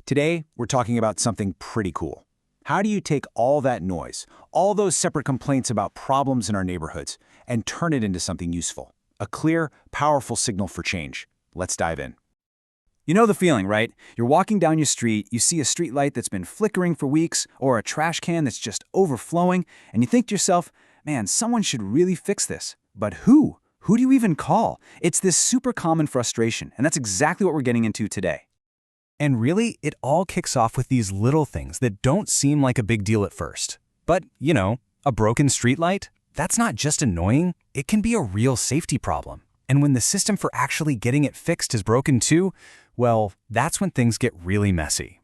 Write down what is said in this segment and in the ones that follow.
Today, we're talking about something pretty cool. How do you take all that noise, all those separate complaints about problems in our neighborhoods, and turn it into something useful? A clear, powerful signal for change. Let's dive in. You know the feeling, right? You're walking down your street, you see a street light that's been flickering for weeks, or a trash can that's just overflowing, and you think to yourself, man, someone should really fix this. But who? Who do you even call? It's this super common frustration, and that's exactly what we're getting into today. And really, it all kicks off with these little things that don't seem like a big deal at first. But, you know, a broken streetlight? That's not just annoying, it can be a real safety problem. And when the system for actually getting it fixed is broken too, well, that's when things get really messy.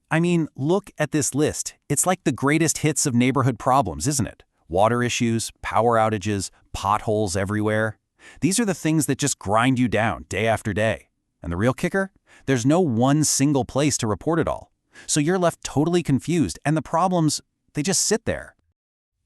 I mean, look at this list. It's like the greatest hits of neighborhood problems, isn't it? Water issues, power outages, potholes everywhere. These are the things that just grind you down day after day. And the real kicker? There's no one single place to report it all. So you're left totally confused, and the problems, they just sit there.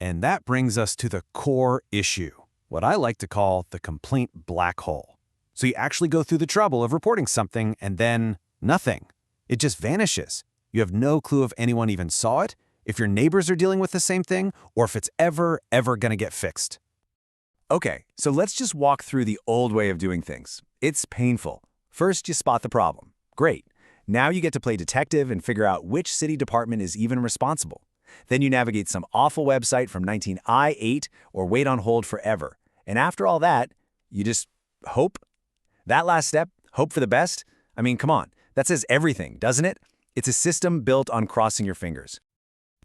And that brings us to the core issue, what I like to call the complaint black hole. So you actually go through the trouble of reporting something, and then nothing. It just vanishes. You have no clue if anyone even saw it, if your neighbors are dealing with the same thing, or if it's ever gonna get fixed. Okay, so let's just walk through the old way of doing things. It's painful. First, you spot the problem. Great. Now you get to play detective and figure out which city department is even responsible. Then you navigate some awful website from 1908 or wait on hold forever. And after all that, you just hope. That last step, hope for the best, I mean, come on, that says everything, doesn't it? It's a system built on crossing your fingers.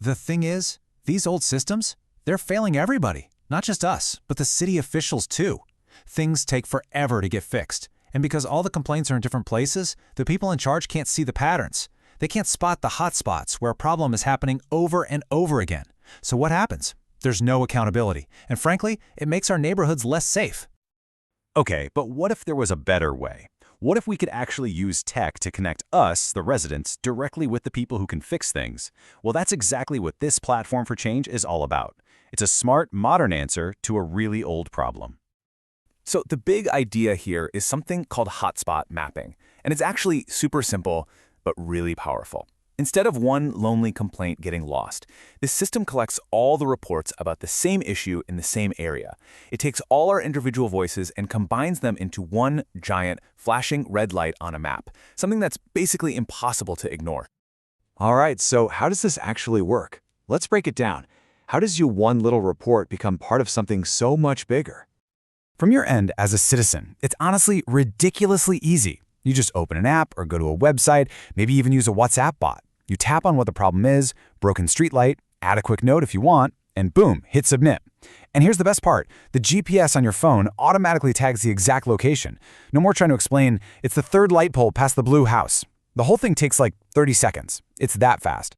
The thing is, these old systems, they're failing everybody, not just us, but the city officials too. Things take forever to get fixed. And because all the complaints are in different places, the people in charge can't see the patterns. They can't spot the hotspots where a problem is happening over and over again. So what happens? There's no accountability. And frankly, it makes our neighborhoods less safe. Okay, but what if there was a better way? What if we could actually use tech to connect us, the residents, directly with the people who can fix things? Well, that's exactly what this platform for change is all about. It's a smart, modern answer to a really old problem. So the big idea here is something called hotspot mapping, and it's actually super simple, but really powerful. Instead of one lonely complaint getting lost, this system collects all the reports about the same issue in the same area. It takes all our individual voices and combines them into one giant flashing red light on a map, something that's basically impossible to ignore. All right, so how does this actually work? Let's break it down. How does your one little report become part of something so much bigger? From your end as a citizen, it's honestly ridiculously easy. You just open an app or go to a website, maybe even use a WhatsApp bot. You tap on what the problem is, broken streetlight, add a quick note if you want, and boom, hit submit. And here's the best part. The GPS on your phone automatically tags the exact location. No more trying to explain, it's the third light pole past the blue house. The whole thing takes like 30 seconds. It's that fast.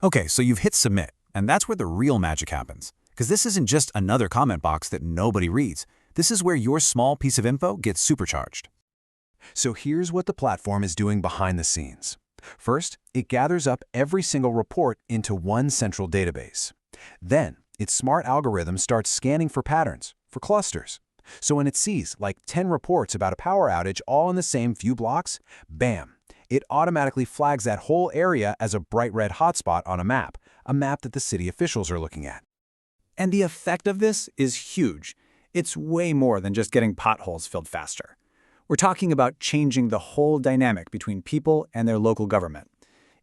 Okay, so you've hit submit, and that's where the real magic happens. Because this isn't just another comment box that nobody reads. This is where your small piece of info gets supercharged. So here's what the platform is doing behind the scenes. First, it gathers up every single report into one central database. Then, its smart algorithm starts scanning for patterns, for clusters. So when it sees like 10 reports about a power outage all in the same few blocks, bam, it automatically flags that whole area as a bright red hotspot on a map that the city officials are looking at. And the effect of this is huge. It's way more than just getting potholes filled faster. We're talking about changing the whole dynamic between people and their local government.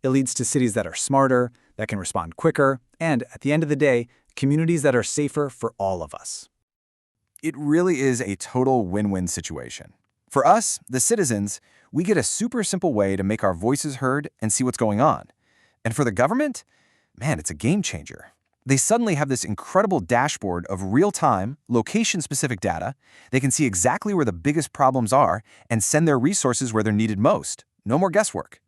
It leads to cities that are smarter, that can respond quicker, and at the end of the day, communities that are safer for all of us. It really is a total win-win situation. For us, the citizens, we get a super simple way to make our voices heard and see what's going on. And for the government, man, it's a game changer. They suddenly have this incredible dashboard of real-time, location-specific data. They can see exactly where the biggest problems are and send their resources where they're needed most. No more guesswork.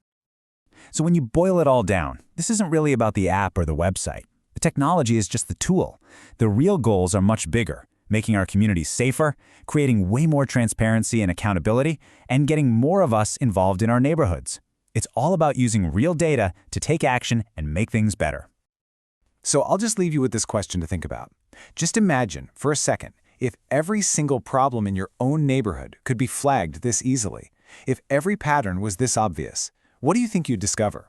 So when you boil it all down, this isn't really about the app or the website. The technology is just the tool. The real goals are much bigger, making our communities safer, creating way more transparency and accountability, and getting more of us involved in our neighborhoods. It's all about using real data to take action and make things better. So I'll just leave you with this question to think about. Just imagine, for a second, if every single problem in your own neighborhood could be flagged this easily, if every pattern was this obvious, What do you think you'd discover?